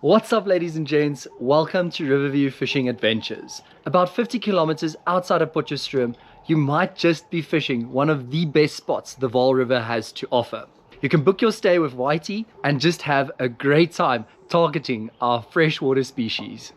What's up, ladies and gents? Welcome to Riverview Fishing Adventures. About 50 kilometers outside of Potchefstroom, you might just be fishing one of the best spots the Vaal River has to offer. You can book your stay with Whitey and just have a great time targeting our freshwater species.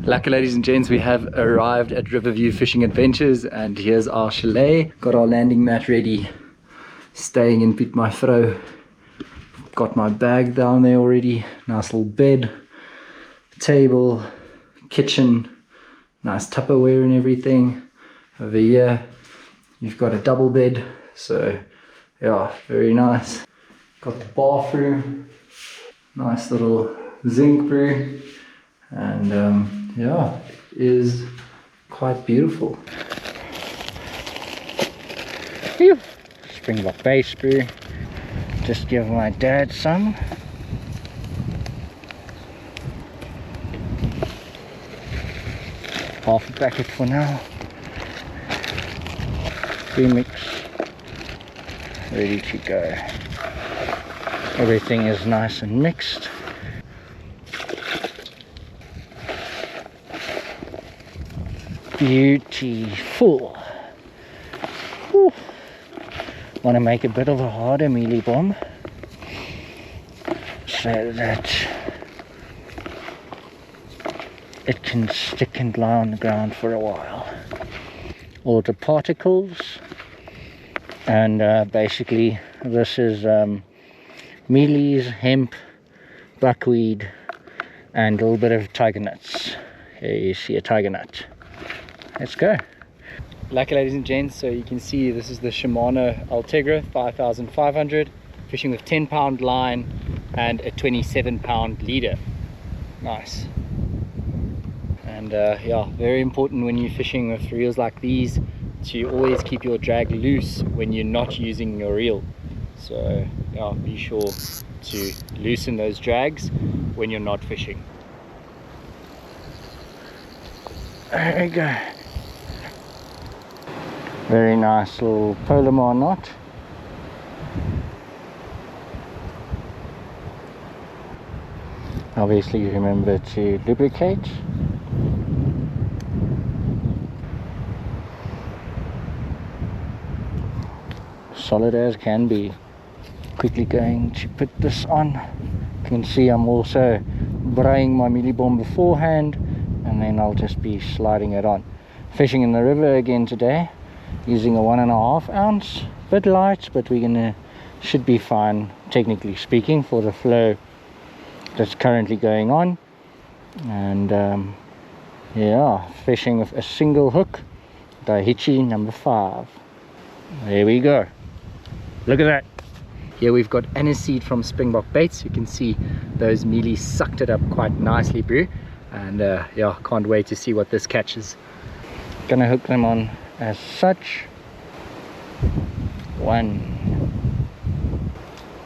Lucky, ladies and gents, we have arrived at Riverview Fishing Adventures, and here's our chalet. Got our landing mat ready, staying in Piet my Vrou. Got my bag down there already. Nice little bed, table, kitchen, nice Tupperware and everything. Over here you've got a double bed, so yeah, very nice. Got the bathroom, nice little zinc brew, and yeah, it is quite beautiful. Phew. Springbok base brew. Just give my dad some. Half a packet for now. Premix ready to go. Everything is nice and mixed. Beautiful. Whew. Want to make a bit of a harder mealie bomb so that it can stick and lie on the ground for a while. All the particles, and basically this is mealies, hemp, buckwheat, and a little bit of tiger nuts. Here you see a tiger nut. Let's go. Lucky, ladies and gents, so you can see this is the Shimano Ultegra 5500, fishing with 10-pound line and a 27-pound leader. Nice. And yeah, very important when you're fishing with reels like these to always keep your drag loose when you're not using your reel. So yeah, be sure to loosen those drags when you're not fishing. There we go. Very nice little Palomar knot. Obviously remember to lubricate. Solid as can be. Quickly going to put this on. You can see I'm also braying my mealie bomb beforehand, and then I'll just be sliding it on. Fishing in the river again today, using a 1.5 ounce, bit light, but we're should be fine technically speaking for the flow that's currently going on. And yeah, fishing with a single hook, Daiichi number 5. There we go. Look at that. Here we've got aniseed from Springbok baits. You can see those mealies sucked it up quite nicely, brew. And yeah, can't wait to see what this catches. Gonna hook them on as such. 1,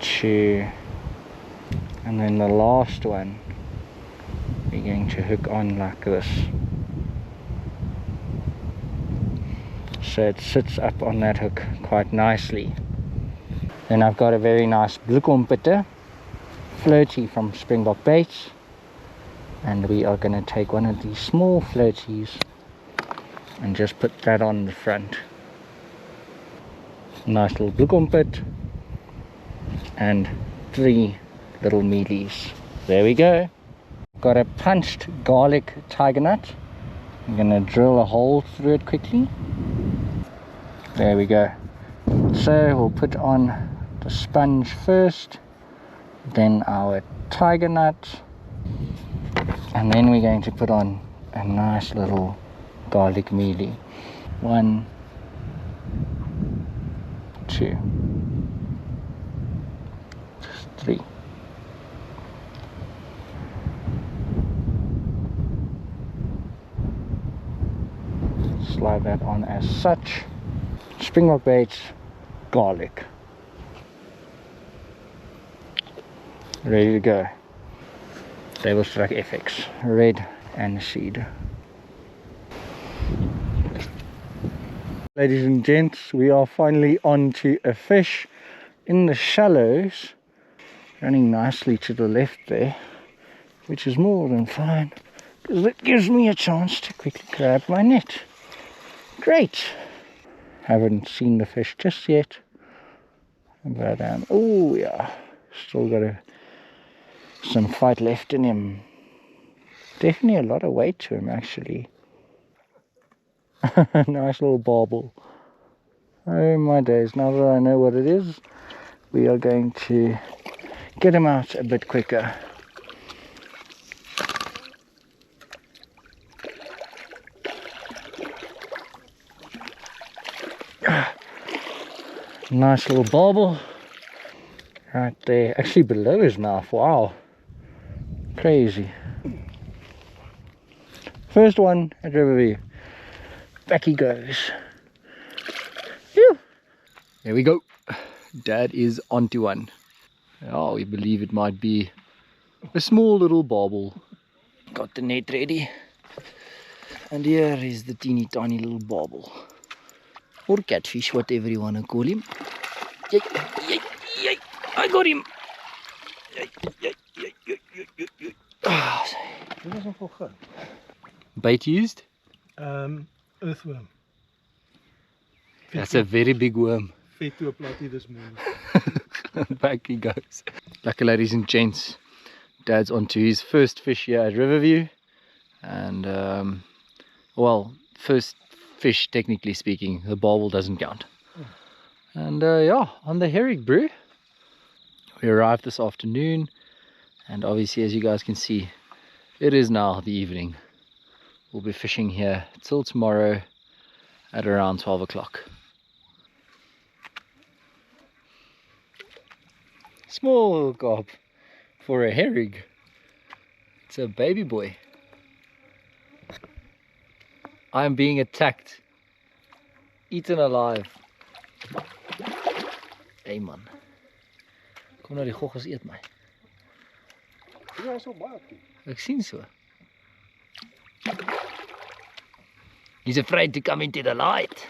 2, and then the last one we're going to hook on like this, so it sits up on that hook quite nicely. Then I've got a very nice bloekompitter floaty from Springbok baits, and we are going to take one of these small floaties and just put that on the front. Nice little bloekompit and 3 little mealies. There we go. Got a punched garlic tiger nut. I'm gonna drill a hole through it quickly. There we go. So we'll put on the sponge first, then our tiger nut, and then we're going to put on a nice little garlic mealie. 1, 2, 3. Slide that on as such. Springbok baits, garlic. Ready to go. Table Strike FX, red aniseed. Ladies and gents, we are finally on to a fish in the shallows, running nicely to the left there. which is more than fine, because it gives me a chance to quickly grab my net. Great. Haven't seen the fish just yet, but oh yeah, still got some fight left in him. Definitely a lot of weight to him actually. Nice little barbel. Oh my days, now that I know what it is, we are going to get him out a bit quicker. Nice little barbel right there, actually below his mouth. Wow, crazy. First one at Riverview. Back he goes. Phew. There we go. Dad is onto one. Oh, we believe it might be a small little barbel. Got the net ready. And here is the teeny tiny little barbel. Or catfish, whatever you want to call him. Yay, yay, yay. I got him. Yay, yay, yay, yay, yay, yay, yay. Bait used? Earthworm. That's a very big worm. Fed to a platy this morning. Back he goes. Lucky ladies and gents, Dad's onto his first fish here at Riverview. And well, first fish technically speaking, the barbel doesn't count. And yeah, on the herring brew. We arrived this afternoon, and obviously as you guys can see, it is now the evening. We'll be fishing here till tomorrow at around 12 o'clock. Small carp for a herring. It's a baby boy. I am being attacked. Eaten alive. Hey man. Kom nou die goggels eet my. Ja, so baie. Ek sien so. He's afraid to come into the light.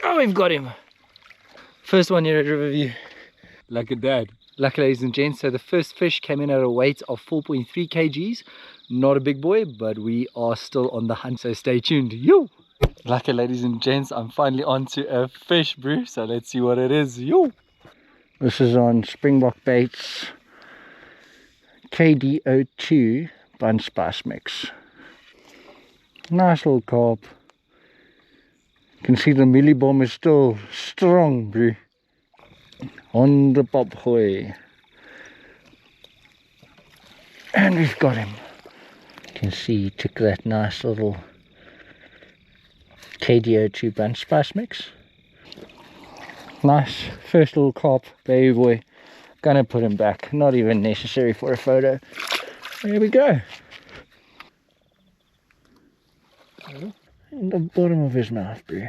Oh, we've got him. First one here at Riverview. Like a dad. Lucky ladies and gents, so the first fish came in at a weight of 4.3 kgs. Not a big boy, but we are still on the hunt, so stay tuned. Yo! Lucky ladies and gents, I'm finally onto a fish brew, so let's see what it is. Yo! This is on Springbok Baits KD02 bun spice mix. Nice little carp. You can see the mealy bomb is still strong, bro. On the pop hoy. And we've got him. You can see he took that nice little KD02 bun spice mix. Nice first little carp, baby boy. Gonna put him back, not even necessary for a photo. There we go. In the bottom of his mouth, bro.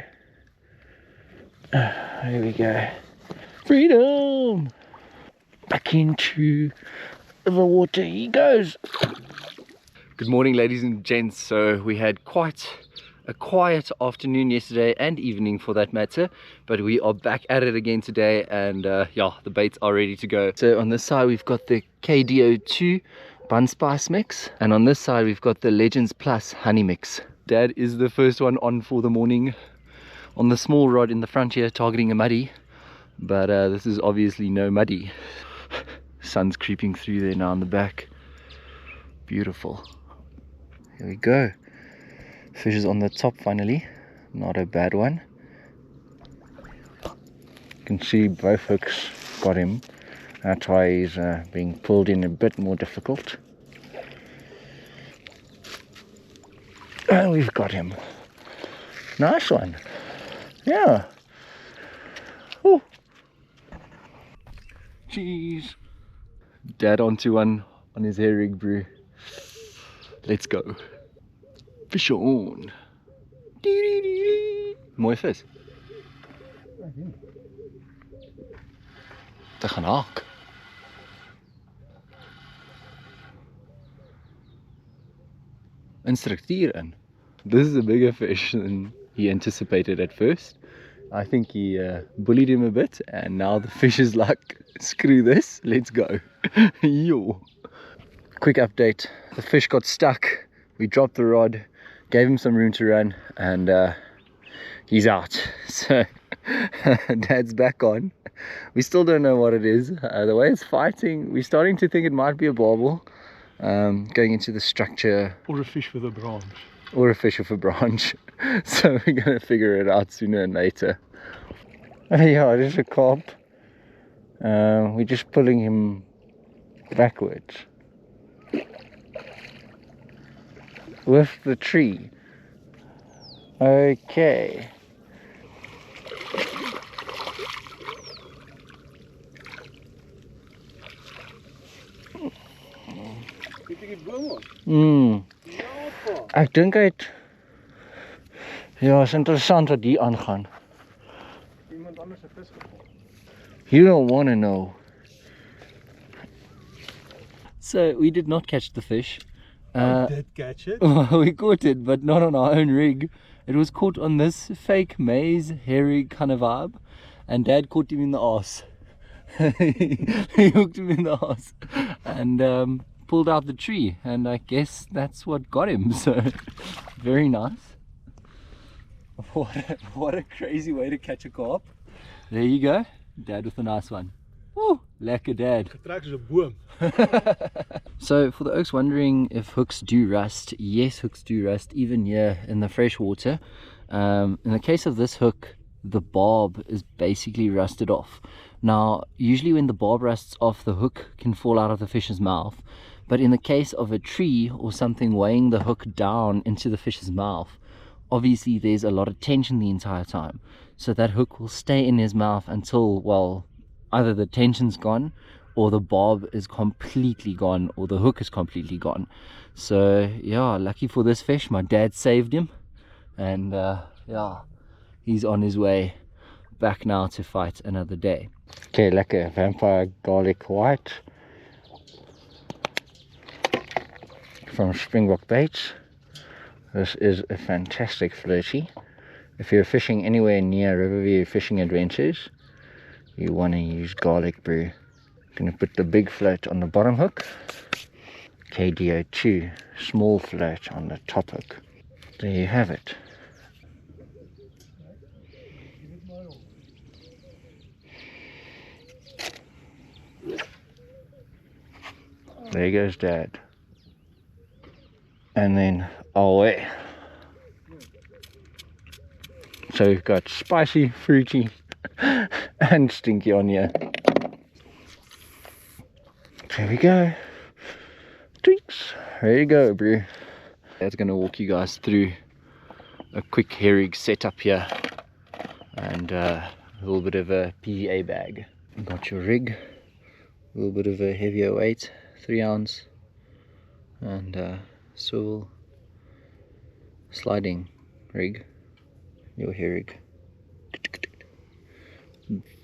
There we go. Freedom! Back into the water he goes. Good morning ladies and gents. So we had quite a quiet afternoon yesterday and evening for that matter, but we are back at it again today, and yeah, the baits are ready to go. So on this side we've got the KD02 bun spice mix, and on this side we've got the Legends Plus honey mix. Dad is the first one on for the morning on the small rod in the front here, targeting a muddy, but this is obviously no muddy. Sun's creeping through there now on the back. Beautiful. Here we go. Fish is on the top finally. Not a bad one. You can see both hooks got him. That's why he's being pulled in a bit more difficult. And we've got him. Nice one. Yeah. Ooh. Jeez. Dad onto one on his hair rig brew. Let's go. Fish on. Mooi vis. Te gaan haak. Een structuur in. This is a bigger fish than he anticipated at first. I think he bullied him a bit, and now the fish is like, screw this, let's go. Yo. quick update. The fish got stuck. We dropped the rod, gave him some room to run, and he's out. So Dad's back on. We still don't know what it is. The way it's fighting, we're starting to think it might be a barbel. Going into the structure. Or a fish with a branch. Or a fish with a branch. So we're going to figure it out sooner than later. Yeah, it is a carp. We're just pulling him backwards with the tree. Okay. Ek dink hy het ja, is interessant wat hier aangaan. Iemand anders 'n vis geval. You don't want to know. So we did not catch the fish. I did catch it. We caught it, but not on our own rig. It was caught on this fake maize herring kind of vibe, and Dad caught him in the arse. He hooked him in the arse and pulled out the tree, and I guess that's what got him. So very nice. What a crazy way to catch a carp. There you go, Dad with a nice one. Woo, lekker Dad. Getrek soos 'n boom. So for the oaks wondering if hooks do rust, yes, hooks do rust even here in the fresh water. In the case of this hook, the barb is basically rusted off. Now usually when the barb rusts off, the hook can fall out of the fish's mouth, but in the case of a tree or something weighing the hook down into the fish's mouth, obviously there's a lot of tension the entire time, so that hook will stay in his mouth until, well, either the tension's gone or the barb is completely gone or the hook is completely gone. So yeah, lucky for this fish, my dad saved him, and yeah, he's on his way back now to fight another day. Okay, lekker vampire garlic white from Springbok baits. This is a fantastic flirty. If you're fishing anywhere near Riverview Fishing Adventures, you want to use garlic brew. Gonna put the big float on the bottom hook, KD02 small float on the top hook. There you have it. There goes Dad. And then away. So we've got spicy, fruity and stinky on here. There we go. Tweaks. There you go, bro. That's gonna walk you guys through a quick herring setup here and a little bit of a PVA bag. You got your rig, a little bit of a heavier weight, 3 ounce, and swivel sliding rig, your hair rig.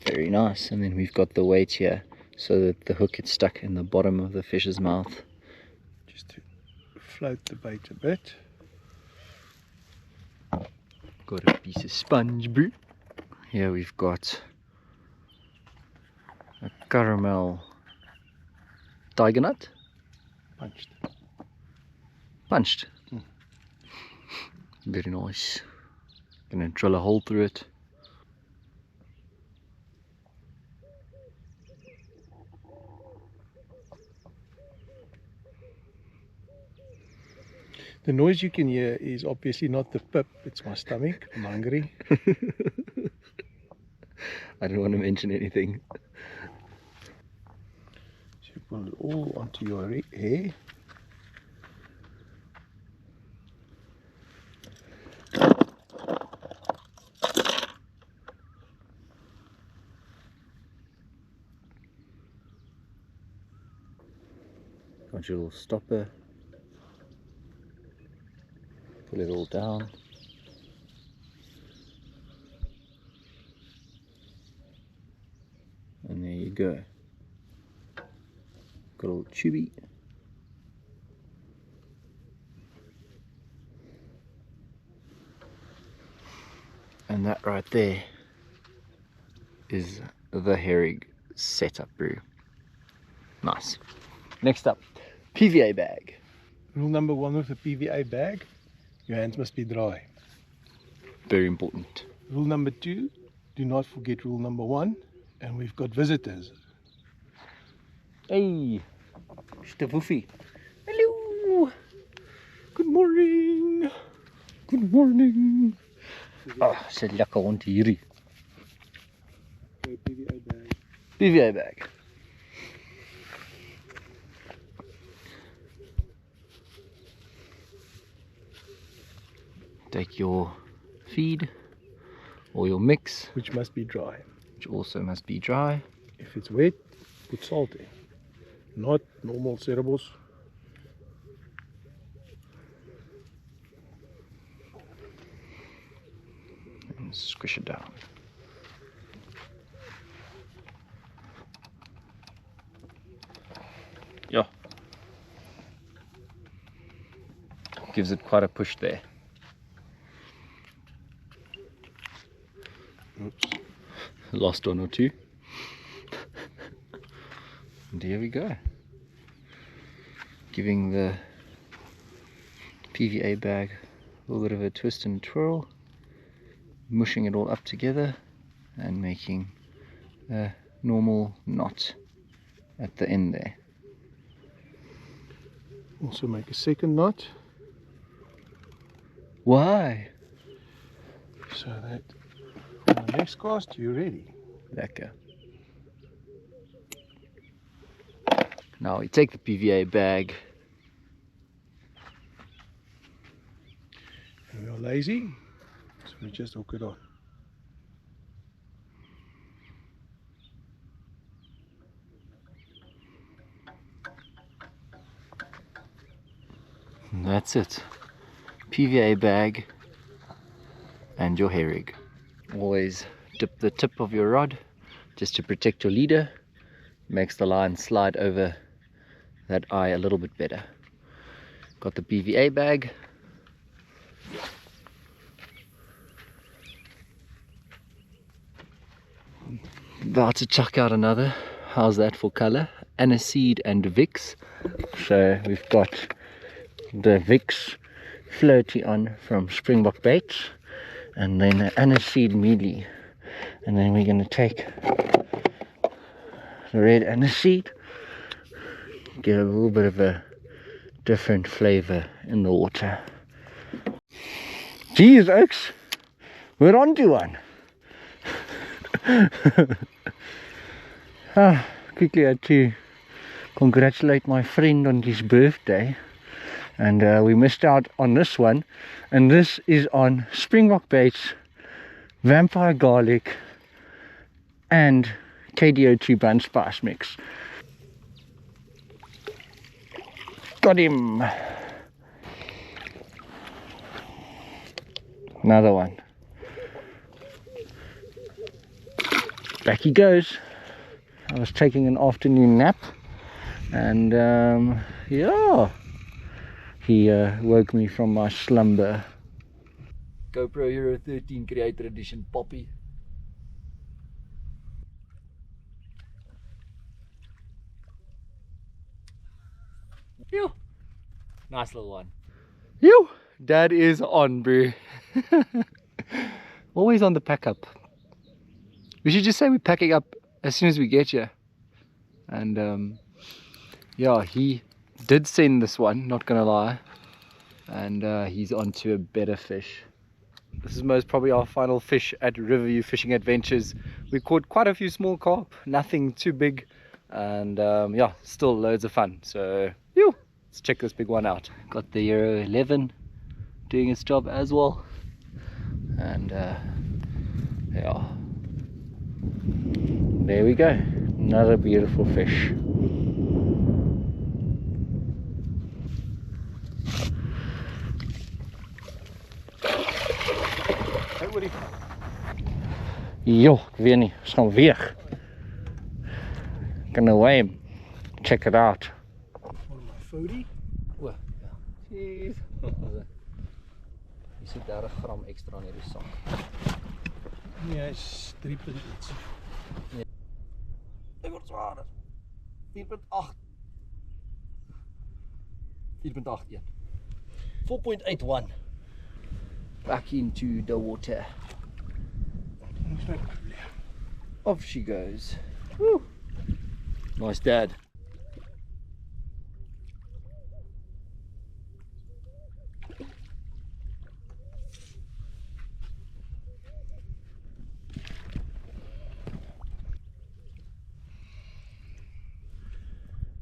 Very nice. And then we've got the weight here so that the hook gets stuck in the bottom of the fish's mouth. Just to float the bait a bit. Got a piece of sponge brew. Here we've got a caramel tiger nut. Punched. Very nice. Gonna drill a hole through it. The noise you can hear is obviously not the pip, it's my stomach. I'm hungry. I don't want to mention anything. So you pull it all onto your hair. Got your little stopper. Pull it all down. And there you go. Got a little tubey. And that right there is the herring setup brew. Nice. Next up, PVA bag. Rule number 1 with a PVA bag, your hands must be dry. Very important. Rule number 2, do not forget rule number 1, and we've got visitors. Hey, Stefoefie. Hello. Good morning. Good morning. Ah, sit lekker rond hierdie. PVA bag. PVA bag. Take your feed or your mix, Which must be dry. which also must be dry. If it's wet, put salt in. Not normal cereals. And squish it down. Yeah. Gives it quite a push there. Oops. Lost one or two. And here we go. Giving the PVA bag a little bit of a twist and twirl. Mushing it all up together and making a normal knot at the end there. Also make a second knot, Why? so that on the next cast you're ready. Lekker. Now we take the PVA bag. And we are lazy, so we just hook it on. And that's it. PVA bag and your hair rig. Always dip the tip of your rod just to protect your leader. Makes the line slide over that eye a little bit better. Got the PVA bag. About to chuck out another. How's that for color? Aniseed and Vicks. So we've got the Vicks floaty on from Springbok baits, and then an aniseed mealy, and then we're going to take the red aniseed, get a little bit of a different flavor in the water. Geez, Oaks, we're on to one. Quickly had to congratulate my friend on his birthday, and we missed out on this one, and this is on Springbok baits, Vampire Garlic and KD02 bun spice mix. Got him. Another one. Back he goes. I was taking an afternoon nap, and yeah, he woke me from my slumber. GoPro Hero 13 Creator Edition Poppy. Phew. Nice little one. Phew. Dad is on, bro. Always on the pack up. We should just say we're packing up as soon as we get here. And yeah, he did send this one, not gonna lie. And he's on to a better fish. This is most probably our final fish at Riverview Fishing Adventures. We caught quite a few small carp, nothing too big, and yeah, still loads of fun. So let's check this big one out. Got the Euro 11 doing its job as well, and yeah, There we go, another beautiful fish. Jo, ik weet niet, is gewoon weg. Can away him. Check it out. One of my foodie. O, ja. Jeez. Hier sit 30 gram extra in hierdie sak. Nee, hy is 3 punt iets. Hy word zwaarder. 4.8. 4.81. 4.81. Back into the water. Off she goes. Woo. Nice dad.